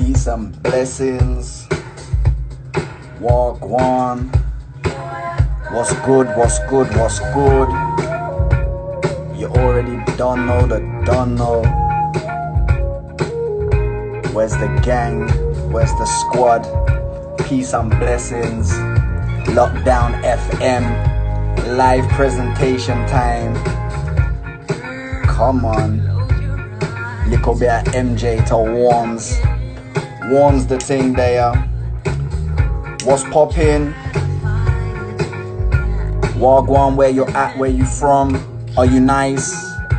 Peace and blessings. Walk one. What's good, what's good, what's good? You already don't know the don't know. Where's the gang? Where's the squad? Peace and blessings. Lockdown FM. Live presentation time. Come on. Little bit of MJ to warms the thing there. What's poppin'? Wagwan, where you at, where you from? Are you nice?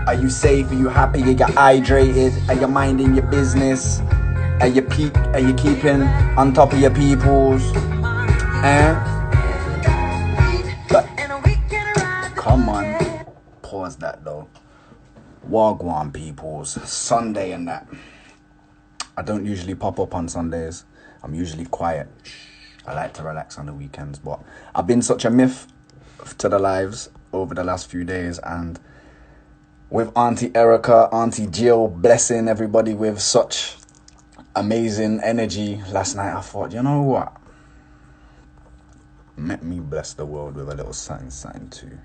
Are you safe? Are you happy? You get hydrated? Are you minding your business? Are you keeping on top of your peoples? But come on. Pause that though. Wagwan peoples. Sunday and that. I don't usually pop up on Sundays. I'm usually quiet. I like to relax on the weekends, but I've been such a myth to the lives over the last few days, and with Auntie Erica, Auntie Jill, blessing everybody with such amazing energy last night, I thought, you know what? Let me bless the world with a little something too.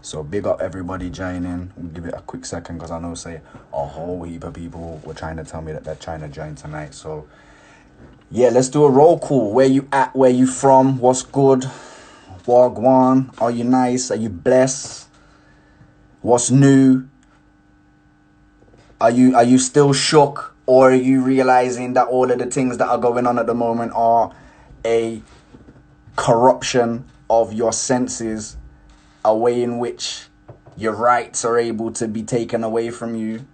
So big up everybody joining. We'll give it a quick second because I know say a whole heap of people were trying to tell me that they're trying to join tonight. So yeah, let's do a roll call. Where you at? Where you from? What's good? Wagwan. Are you nice? Are you blessed? What's new? Are you still shook? Or are you realizing that all of the things that are going on at the moment are a corruption of your senses? A way in which your rights are able to be taken away from you.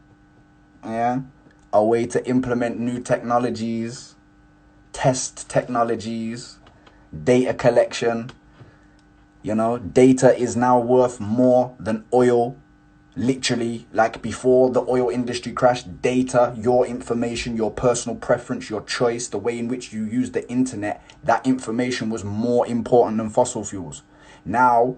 Yeah. A way to implement new technologies, test technologies, data collection. You know, data is now worth more than oil. Literally, like before the oil industry crashed, data, your information, your personal preference, your choice, the way in which you use the internet, that information was more important than fossil fuels. Now,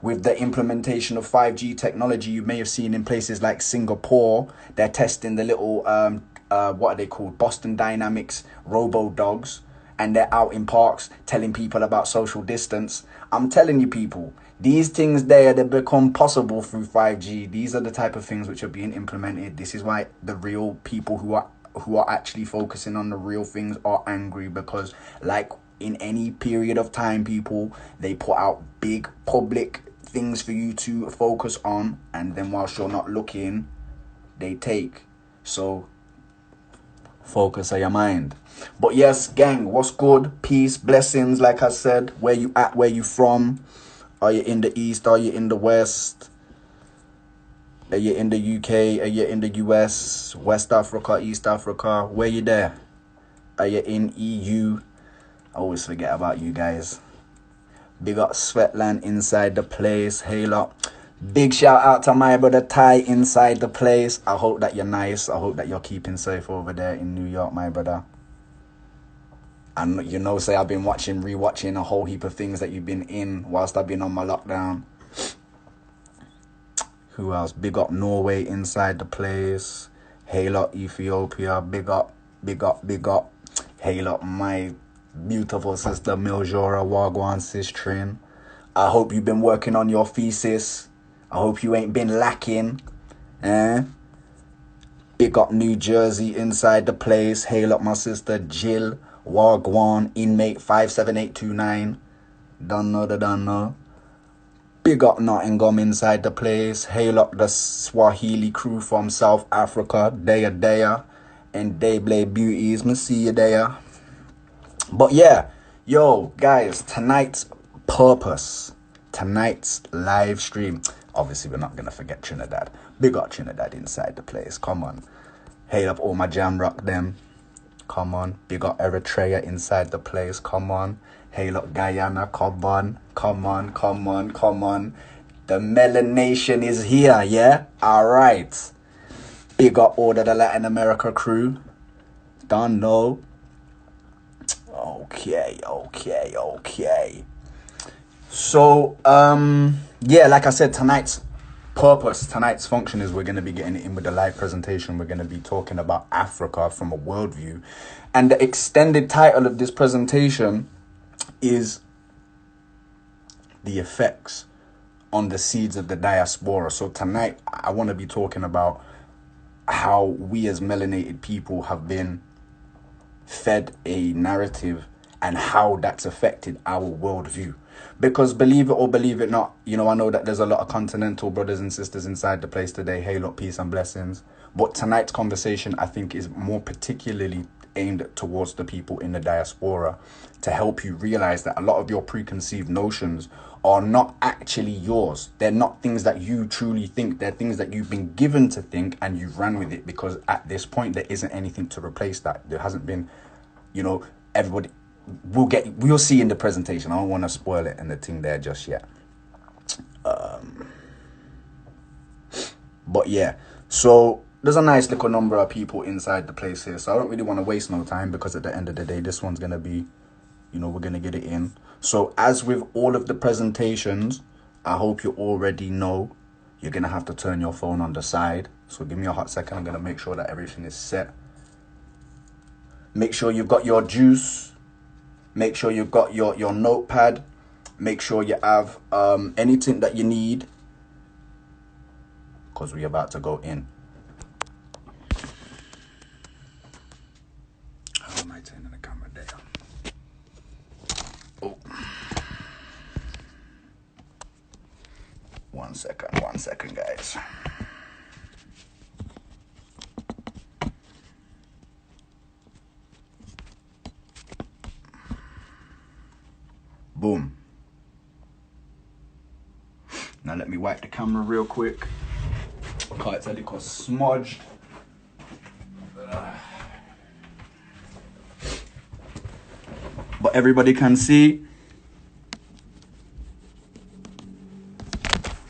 with the implementation of 5G technology, you may have seen in places like Singapore, they're testing the little, what are they called? Boston Dynamics robo-dogs. And they're out in parks telling people about social distance. I'm telling you people, these things there, they become possible through 5G. These are the type of things which are being implemented. This is why the real people who are actually focusing on the real things are angry, because like in any period of time, people, they put out big public things for you to focus on, and then whilst you're not looking, they take. So focus on your mind. But yes, gang, what's good? Peace, blessings, like I said. Where you at? Where you from? Are you in the East? Are you in the West? Are you in the UK? Are you in the US? West Africa? East Africa? Where you there? Are you in EU? I always forget about you guys. Big up Sweatland inside the place. Hey lot. Big shout out to my brother Ty inside the place. I hope that you're nice. I hope that you're keeping safe over there in New York, my brother. And you know, say I've been rewatching a whole heap of things that you've been in whilst I've been on my lockdown. Who else? Big up Norway inside the place. Hey lot Ethiopia. Big up, big up, big up. Hey lot my beautiful sister Miljora Wagwan Sistrin. I hope you've been working on your thesis. I hope you ain't been lacking. Big up New Jersey inside the place. Hail up my sister Jill Wagwan, inmate 57829. Don't know. Big up Nottingham inside the place. Hail up the Swahili crew from South Africa. Daya. And Dayblade Beauties. Me see you there. But yeah, yo, guys, tonight's purpose, tonight's live stream. Obviously, we're not going to forget Trinidad. Big up Trinidad inside the place. Come on. Hail up all my jam rock them. Come on. Big up Eritrea inside the place. Come on. Hail up Guyana. Come on. The Melon Nation is here, yeah? All right. Big up all of the Latin America crew. Don't know. Okay. So, yeah, like I said, tonight's purpose. Tonight's function is we're going to be getting in with the live presentation. We're going to be talking about Africa from a worldview. And the extended title of this presentation is the effects on the seeds of the diaspora. So tonight, I want to be talking about how we as melanated people have been fed a narrative and how that's affected our worldview. Because believe it or believe it not, you know, I know that there's a lot of continental brothers and sisters inside the place today. Hey, lot, peace and blessings. But tonight's conversation, I think, is more particularly aimed towards the people in the diaspora to help you realize that a lot of your preconceived notions are not actually yours. They're not things that you truly think. They're things that you've been given to think and you've ran with it, because at this point, there isn't anything to replace that. There hasn't been, you know, everybody... We'll see in the presentation. I don't want to spoil it and the thing there just yet. But yeah, so there's a nice little number of people inside the place here. So I don't really want to waste no time, because at the end of the day, this one's going to be, you know, we're going to get it in. So as with all of the presentations, I hope you already know you're going to have to turn your phone on the side. So give me a hot second. I'm going to make sure that everything is set. Make sure you've got your juice. Make sure you've got your notepad. Make sure you have anything that you need, because we're about to go in. How am I turning the camera down? Oh. One second, guys. Boom. Now let me wipe the camera real quick. It's a little smudged. But everybody can see.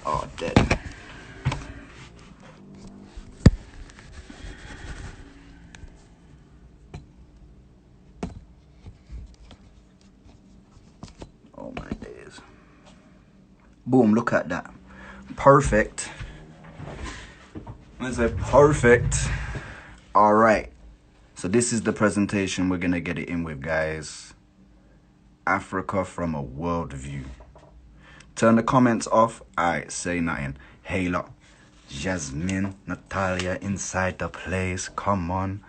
Oh, dead. Oh my days. Boom, look at that. Perfect. Let's say perfect. All right. So this is the presentation we're going to get it in with, guys. Africa from a worldview. Turn the comments off. All right, say nothing. Hey, look. Jasmine, Natalia inside the place. Come on.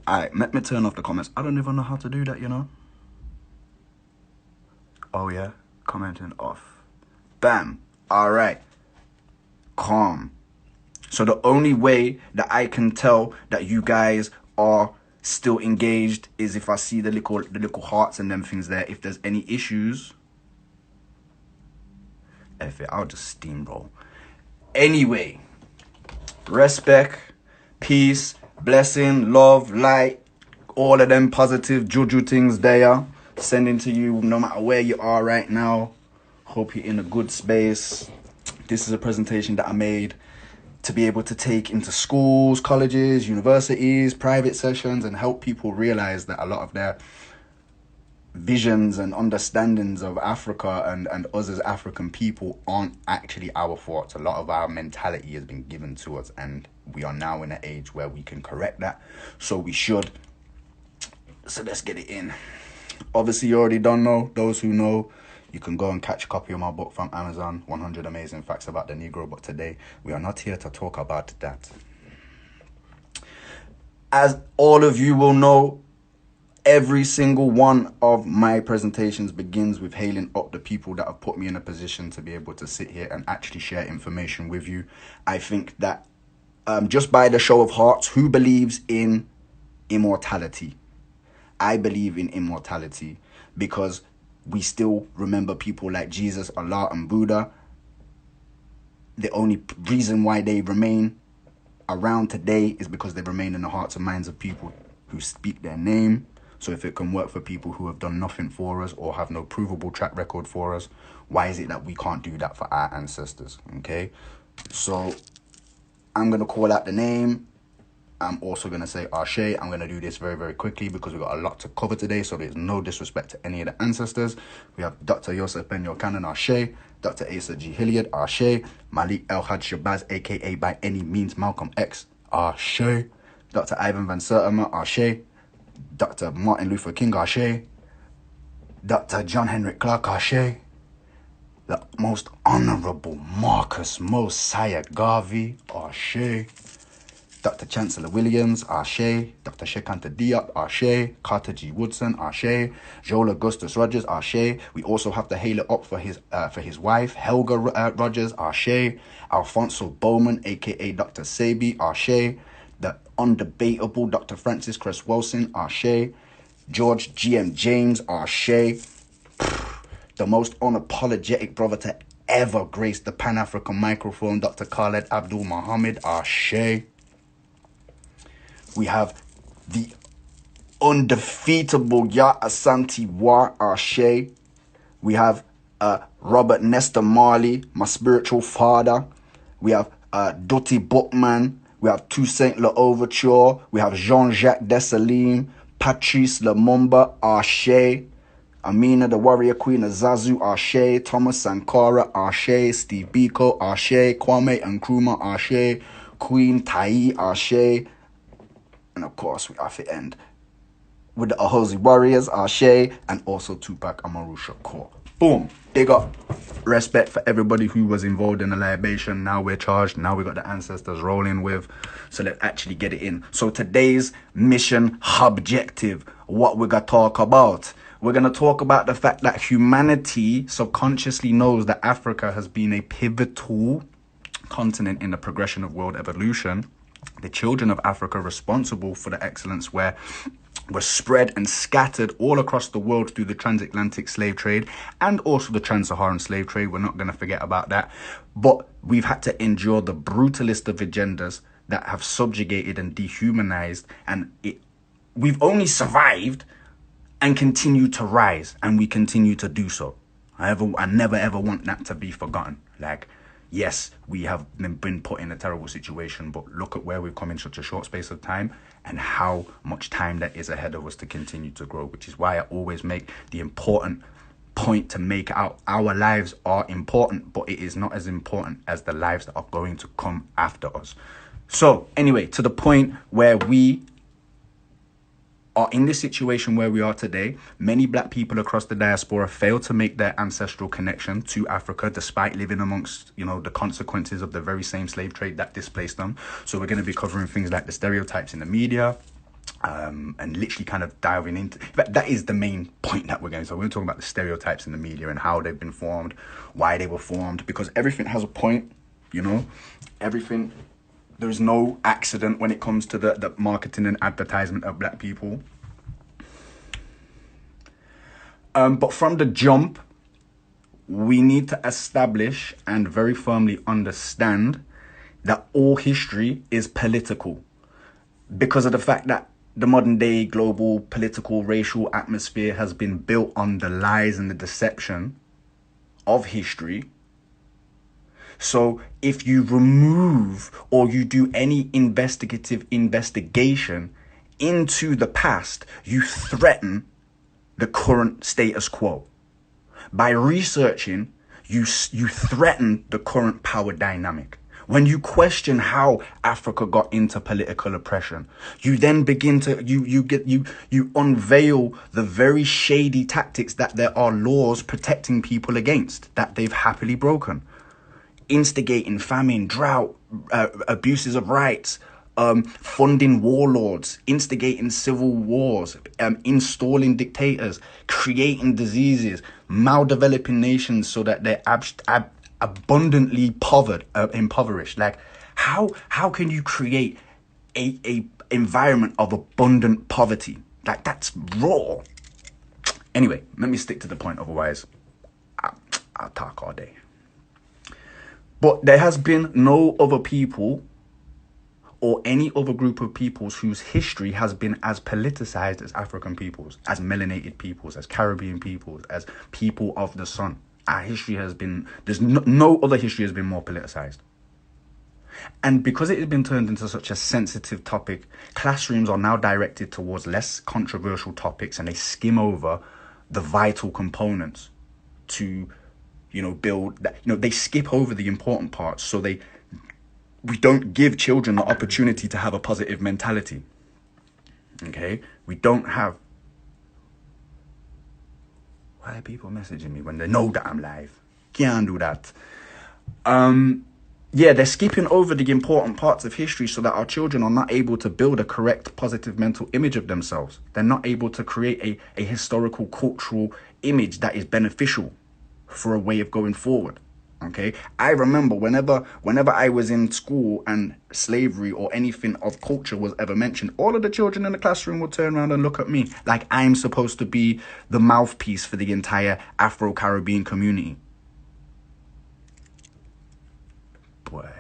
All right, let me turn off the comments. I don't even know how to do that, you know. Oh, yeah. Commenting off. Bam. All right. Calm. So the only way that I can tell that you guys are still engaged is if I see the little hearts and them things there. If there's any issues, I'll just steamroll. Anyway, respect, peace, blessing, love, light, all of them positive juju things there. Sending to you no matter where you are right now. Hope you're in a good space. This is a presentation that I made to be able to take into schools, colleges, universities, private sessions, and help people realize that a lot of their visions and understandings of Africa and us as African people aren't actually our thoughts. A lot of our mentality has been given to us, and we are now in an age where we can correct that. So we should. So let's get it in. Obviously, you already don't know. Those who know, you can go and catch a copy of my book from Amazon, 100 Amazing Facts About the Negro. But today, we are not here to talk about that. As all of you will know, every single one of my presentations begins with hailing up the people that have put me in a position to be able to sit here and actually share information with you. I think that just by the show of hearts, who believes in immortality? I believe in immortality because we still remember people like Jesus, Allah, and Buddha. The only reason why they remain around today is because they remain in the hearts and minds of people who speak their name. So if it can work for people who have done nothing for us or have no provable track record for us, why is it that we can't do that for our ancestors? Okay, so I'm going to call out the name. I'm also going to say Ashe. I'm going to do this very, very quickly because we've got a lot to cover today, so there's no disrespect to any of the ancestors. We have Dr. Yosef Ben Yochanan, Ashe. Dr. Asa G. Hilliard, Ashe. Malik El Had Shabazz, a.k.a. by any means Malcolm X, Ashe. Dr. Ivan Van Sertima, Ashe. Dr. Martin Luther King, Ashe. Dr. John Henrik Clark, Ashe. The Most Honorable Marcus Mosiah Garvey, Ashe. Dr. Chancellor Williams, Ashe. Dr. Shekanta Diop, Ashe. Carter G. Woodson, Ashe. Joel Augustus Rogers, Ashe. We also have to hail it up for his wife, Helga Rogers, Ashe. Alfonso Bowman, a.k.a. Dr. Sebi, Ashe. The undebatable Dr. Francis Cress Wilson, Ashe. George G.M. James, Ashe. The most unapologetic brother to ever grace the Pan-African microphone, Dr. Khaled Abdul Muhammad, Ashe. We have the undefeatable Ya Asante Wa, Ashe. We have Robert Nesta Marley, my spiritual father. We have Dottie Bookman. We have Toussaint L'Ouverture. We have Jean-Jacques Dessalines, Patrice Lumumba, Ashe. Amina, the warrior queen of Zazu, Ashe. Thomas Sankara, Ashe. Steve Biko, Ashe. Kwame Nkrumah, Ashe. Queen Tai, Ashe. And of course, we have to end with the Ahosi Warriors, Ashe, and also Tupac Amaru Shakur. Boom. They got respect for everybody who was involved in the libation. Now we're charged. Now we got the ancestors rolling with. So let's actually get it in. So today's mission objective, what we're going to talk about. We're going to talk about the fact that humanity subconsciously knows that Africa has been a pivotal continent in the progression of world evolution. The children of Africa responsible for the excellence were spread and scattered all across the world through the transatlantic slave trade and also the trans-Saharan slave trade. We're not going to forget about that. But we've had to endure the brutalist of agendas that have subjugated and dehumanized. And we've only survived and continue to rise. And we continue to do so. I never ever want that to be forgotten. Like, yes, we have been put in a terrible situation, but look at where we've come in such a short space of time and how much time that is ahead of us to continue to grow, which is why I always make the important point to make out our lives are important, but it is not as important as the lives that are going to come after us. So anyway, to the point where we are in this situation where we are today, many black people across the diaspora fail to make their ancestral connection to Africa despite living amongst, the consequences of the very same slave trade that displaced them. So we're going to be covering things like the stereotypes in the media, and literally kind of diving into that is the main point that we're going to. So we're going to talk about the stereotypes in the media and how they've been formed, why they were formed, because everything has a point, everything. There's no accident when it comes to the marketing and advertisement of black people. But from the jump, we need to establish and very firmly understand that all history is political because of the fact that the modern day global political racial atmosphere has been built on the lies and the deception of history. So if you remove or you do any investigative investigation into the past, you threaten the current status quo. By researching, you threaten the current power dynamic. When you question how Africa got into political oppression, you then begin to you unveil the very shady tactics that there are laws protecting people against that they've happily broken. Instigating famine, drought, abuses of rights, funding warlords, instigating civil wars, installing dictators, creating diseases, maldeveloping nations so that they're abundantly impoverished. Like, how can you create a environment of abundant poverty? Like, that's raw. Anyway, let me stick to the point. Otherwise, I'll talk all day. But there has been no other people or any other group of peoples whose history has been as politicized as African peoples, as melanated peoples, as Caribbean peoples, as people of the sun. Our history has been, no other history has been more politicized. And because it has been turned into such a sensitive topic, classrooms are now directed towards less controversial topics, and they skim over the vital components to, build that. They skip over the important parts, so we don't give children the opportunity to have a positive mentality. Okay? We don't have... Why are people messaging me when they know that I'm live? Can't do that. They're skipping over the important parts of history so that our children are not able to build a correct, positive mental image of themselves. They're not able to create a historical, cultural image that is beneficial for a way of going forward. Okay, I remember whenever I was in school and slavery or anything of culture was ever mentioned, all of the children in the classroom would turn around and look at me like I'm supposed to be the mouthpiece for the entire Afro-Caribbean community. Boy.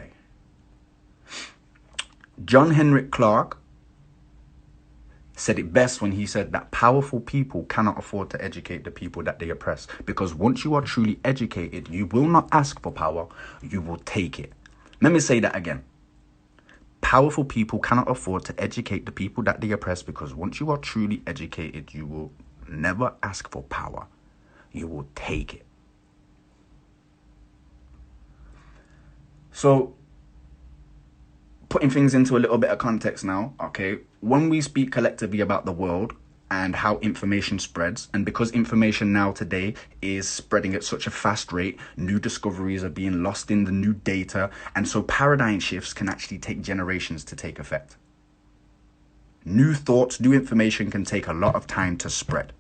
John Henrik Clarke said it best when he said that powerful people cannot afford to educate the people that they oppress, because once you are truly educated, you will not ask for power, you will take it. Let me say that again. Powerful people cannot afford to educate the people that they oppress, because once you are truly educated, you will never ask for power, you will take it. So, putting things into a little bit of context now, okay? When we speak collectively about the world and how information spreads, and because information now today is spreading at such a fast rate, new discoveries are being lost in the new data, and so paradigm shifts can actually take generations to take effect. New thoughts, new information can take a lot of time to spread,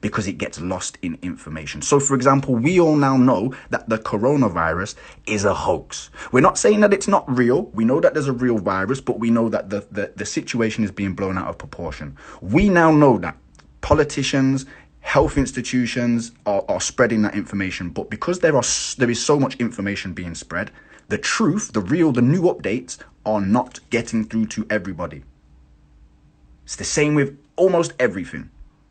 because it gets lost in information. So, for example, we all now know that the coronavirus is a hoax. We're not saying that it's not real. We know that there's a real virus, but we know that the situation is being blown out of proportion. We now know that politicians, health institutions are spreading that information. But because there is so much information being spread, the truth, the real, the new updates are not getting through to everybody. It's the same with almost everything.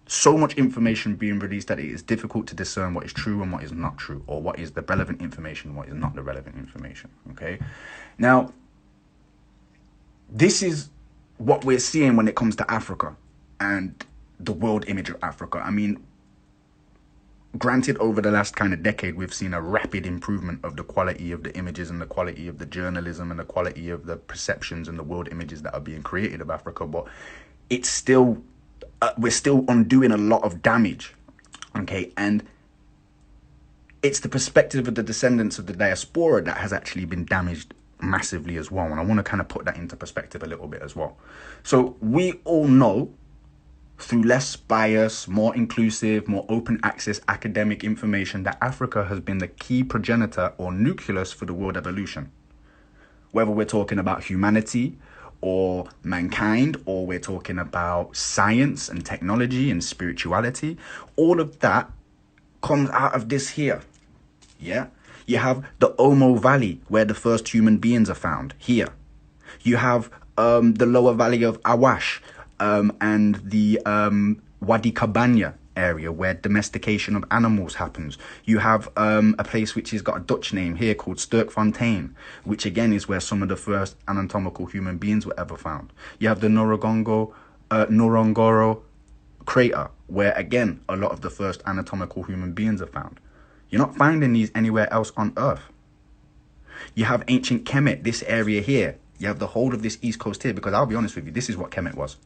So much information being released that it is difficult to discern what is true and what is not true, or what is the relevant information and what is not the relevant information. Okay, now this is what we're seeing when it comes to Africa and the world image of Africa. I mean, granted, over the last kind of decade, we've seen a rapid improvement of the quality of the images and the quality of the journalism and the quality of the perceptions and the world images that are being created of Africa, but it's still we're still undoing a lot of damage, okay? And it's the perspective of the descendants of the diaspora that has actually been damaged massively as well. And I want to kind of put that into perspective a little bit as well. So we all know, through less bias, more inclusive, more open access academic information, that Africa has been the key progenitor or nucleus for the world evolution. Whether we're talking about humanity or mankind, or we're talking about science and technology and spirituality, all of that comes out of this here. Yeah, you have the Omo Valley, where the first human beings are found, here. You have the lower valley of Awash and the Wadi Cabana area, where domestication of animals happens. You have a place which has got a Dutch name here called Sterkfontein, which again is where some of the first anatomical human beings were ever found. You have the Ngorongoro crater, where again a lot of the first anatomical human beings are found. You're not finding these anywhere else on Earth. You have ancient Kemet, this area here. You have the whole of this east coast here, because I'll be honest with you, this is what Kemet was.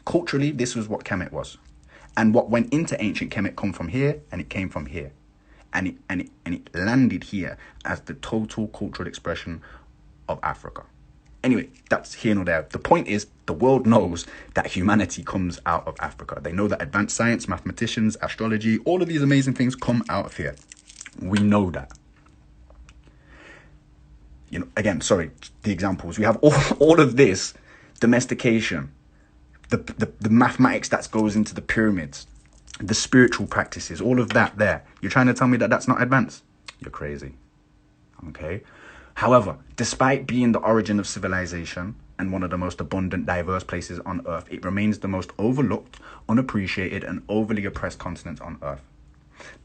Culturally, this was what Kemet was. And what went into ancient Kemet come from here, and it came from here. And it landed here as the total cultural expression of Africa. Anyway, that's here nor there. The point is, the world knows that humanity comes out of Africa. They know that advanced science, mathematicians, astrology, all of these amazing things come out of here. We know that. You know, again, sorry, the examples. We have all of this domestication, the mathematics that goes into the pyramids, the spiritual practices, all of that there. You're trying to tell me that that's not advanced? You're crazy. Okay? However, despite being the origin of civilization and one of the most abundant, diverse places on Earth, it remains the most overlooked, unappreciated, and overly oppressed continent on Earth.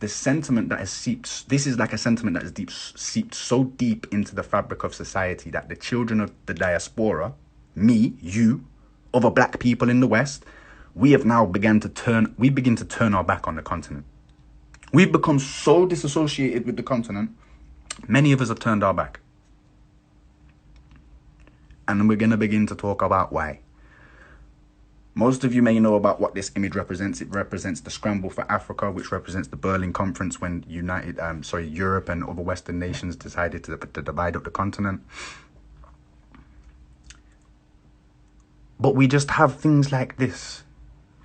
The sentiment that has seeped, this is like a sentiment that is seeped so deep into the fabric of society that the children of the diaspora, me, you, other black people in the West, we have now begin to turn our back on the continent. We've become so disassociated with the continent, many of us have turned our back. And we're going to begin to talk about why. Most of you may know about what this image represents. It represents the scramble for Africa, which represents the Berlin Conference when Europe and other Western nations decided to divide up the continent. But we just have things like this.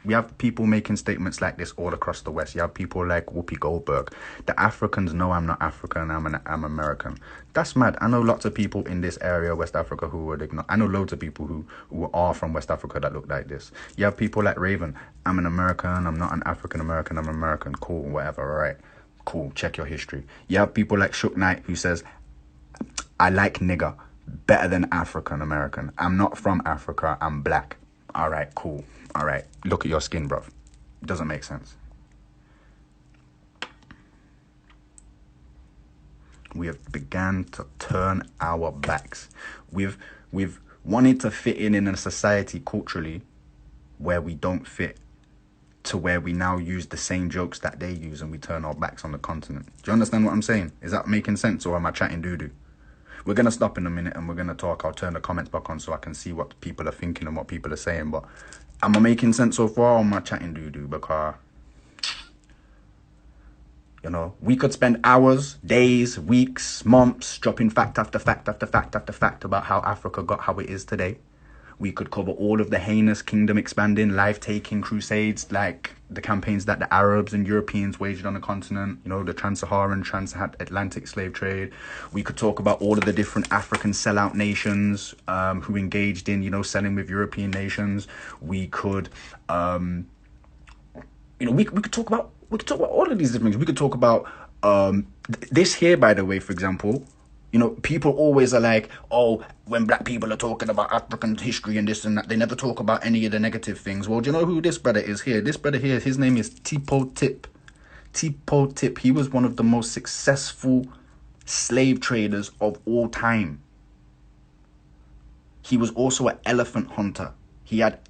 We have people making statements like this all across the West. You have people like Whoopi Goldberg. The Africans know I'm not African, I'm American. That's mad. I know lots of people in this area, West Africa, who would ignore. I know loads of people who are from West Africa that look like this. You have people like Raven. I'm an American, I'm not an African American, I'm American. Cool, whatever, all right. Cool, check your history. You have people like Shook Knight who says, I like nigger better than African American. I'm not from Africa, I'm black. All right, cool. All right, look at your skin, bruv. It doesn't make sense. We have begun to turn our backs. We've wanted to fit in a society culturally where we don't fit, to where we now use the same jokes that they use and we turn our backs on the continent. Do you understand what I'm saying? Is that making sense, or am I chatting doo-doo? We're going to stop in a minute and we're going to talk. I'll turn the comments back on so I can see what people are thinking and what people are saying. But am I making sense so far, or am I chatting doo-doo? Because, you know, we could spend hours, days, weeks, months dropping fact after fact after fact after fact about how Africa got how it is today. We could cover all of the heinous kingdom expanding, life-taking crusades, like the campaigns that the Arabs and Europeans waged on the continent, you know, the trans-Saharan, transatlantic slave trade. We could talk about all of the different African sellout nations who engaged in, you know, selling with European nations. We could, we could talk about all of these different things. We could talk about this here, by the way, for example. You know, people always are like, oh, when black people are talking about African history and this and that, they never talk about any of the negative things. Well, do you know who this brother is here? This brother here, his name is Tipo Tip. Tipo Tip. He was one of the most successful slave traders of all time. He was also an elephant hunter. He had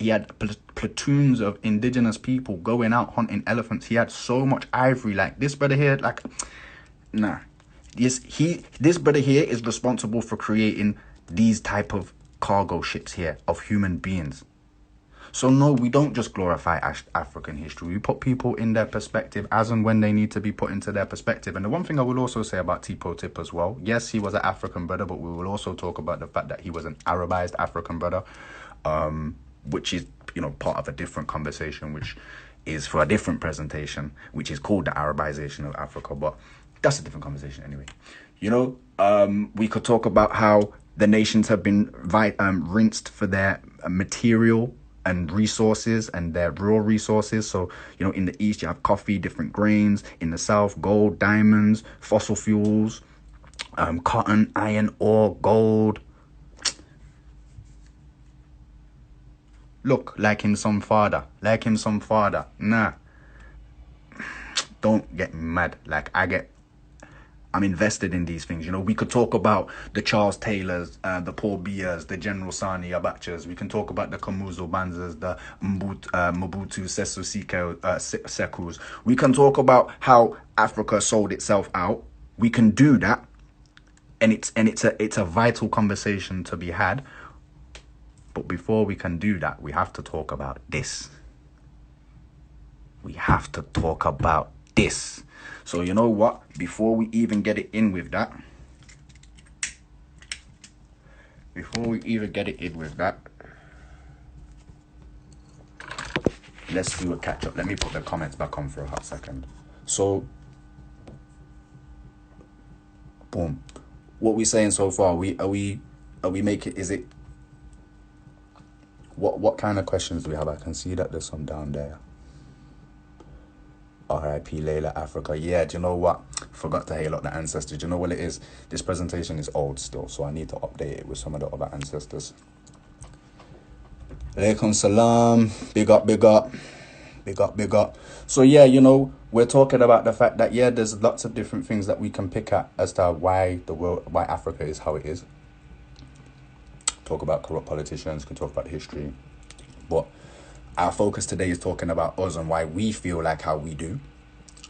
platoons of indigenous people going out hunting elephants. He had so much ivory. Like this brother here, like, nah. This brother here is responsible for creating these type of cargo ships here of human beings. So no, we don't just glorify African history. We put people in their perspective as and when they need to be put into their perspective. And the one thing I will also say about Tipo Tip as well, yes, he was an African brother, but we will also talk about the fact that he was an Arabized African brother, which is, you know, part of a different conversation, which is for a different presentation, which is called the Arabization of Africa. But that's a different conversation anyway. You know, we could talk about how the nations have been rinsed for their material and resources and their raw resources. So, you know, in the East, you have coffee, different grains. In the South, gold, diamonds, fossil fuels, cotton, iron ore, gold. Look, like him some father. Nah. Don't get mad. Like, I'm invested in these things. You know, we could talk about the Charles Taylors, the Paul Bias, the General Sani Abachas. We can talk about the Kamuzu Banzas, the Mobutu Sese Sekus. We can talk about how Africa sold itself out. We can do that, and it's a vital conversation to be had. But before we can do that, we have to talk about this. We have to talk about this. So you know what? Before we even get it in with that, let's do a catch up. Let me put the comments back on for a hot second. So, boom. What we saying so far? Are we making? Is it? What kind of questions do we have? I can see that there's some down there. R.I.P. Laila Afrika. Yeah, do you know what? Forgot to hail up the ancestors. Do you know what it is? This presentation is old still, so I need to update it with some of the other ancestors. Alaikum salam. Big up. So yeah, you know, we're talking about the fact that, yeah, there's lots of different things that we can pick at as to why Africa is how it is. Talk about corrupt politicians, can talk about history, but our focus today is talking about us and why we feel like how we do,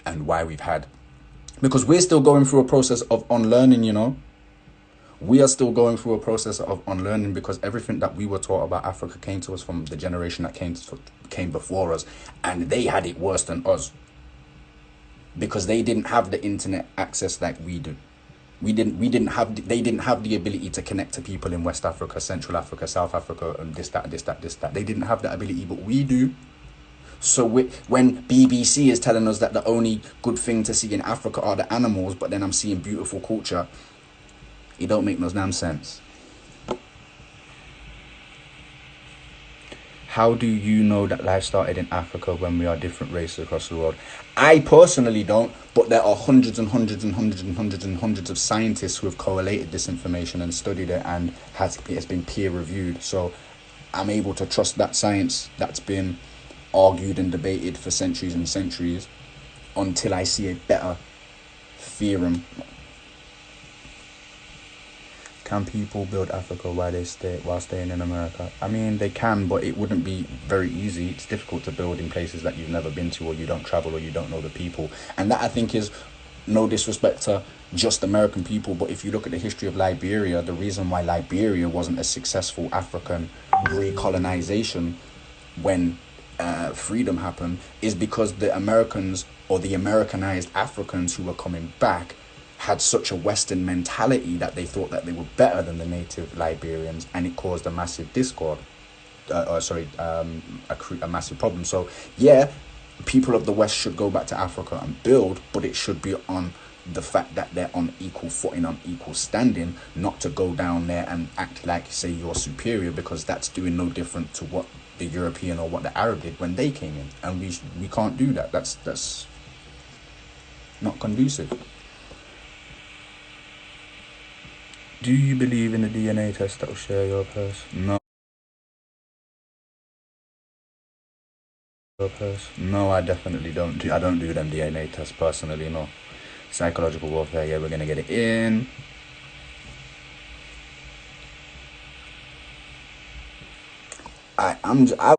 and why we've had, because we're still going through a process of unlearning, you know. We are still going through a process of unlearning, because everything that we were taught about Africa came to us from the generation that came before us, and they had it worse than us, because they didn't have the internet access like we do. They didn't have the ability to connect to people in West Africa, Central Africa, South Africa, and this, that. They didn't have that ability, but we do. So when BBC is telling us that the only good thing to see in Africa are the animals, but then I'm seeing beautiful culture, it don't make no damn sense. How do you know that life started in Africa when we are different races across the world? I personally don't, but there are hundreds and hundreds and hundreds and hundreds and hundreds of scientists who have correlated this information and studied it, and it's been peer reviewed. So I'm able to trust that science that's been argued and debated for centuries and centuries, until I see a better theorem. Can people build Africa while staying in America? I mean, they can, but it wouldn't be very easy. It's difficult to build in places that you've never been to, or you don't travel, or you don't know the people. And that, I think, is no disrespect to just American people, but if you look at the history of Liberia, the reason why Liberia wasn't a successful African recolonization when freedom happened is because the Americans, or the Americanized Africans who were coming back, had such a Western mentality that they thought that they were better than the native Liberians, and it caused a massive discord. A massive problem. So yeah, people of the West should go back to Africa and build, but it should be on the fact that they're on equal footing, on equal standing, not to go down there and act like, say, you're superior, because that's doing no different to what the European or what the Arab did when they came in, and we can't do that. That's not conducive. Do you believe in a DNA test that will share your person? No, I definitely don't. I don't do them DNA tests personally, no. Psychological warfare, yeah, we're gonna get it in. I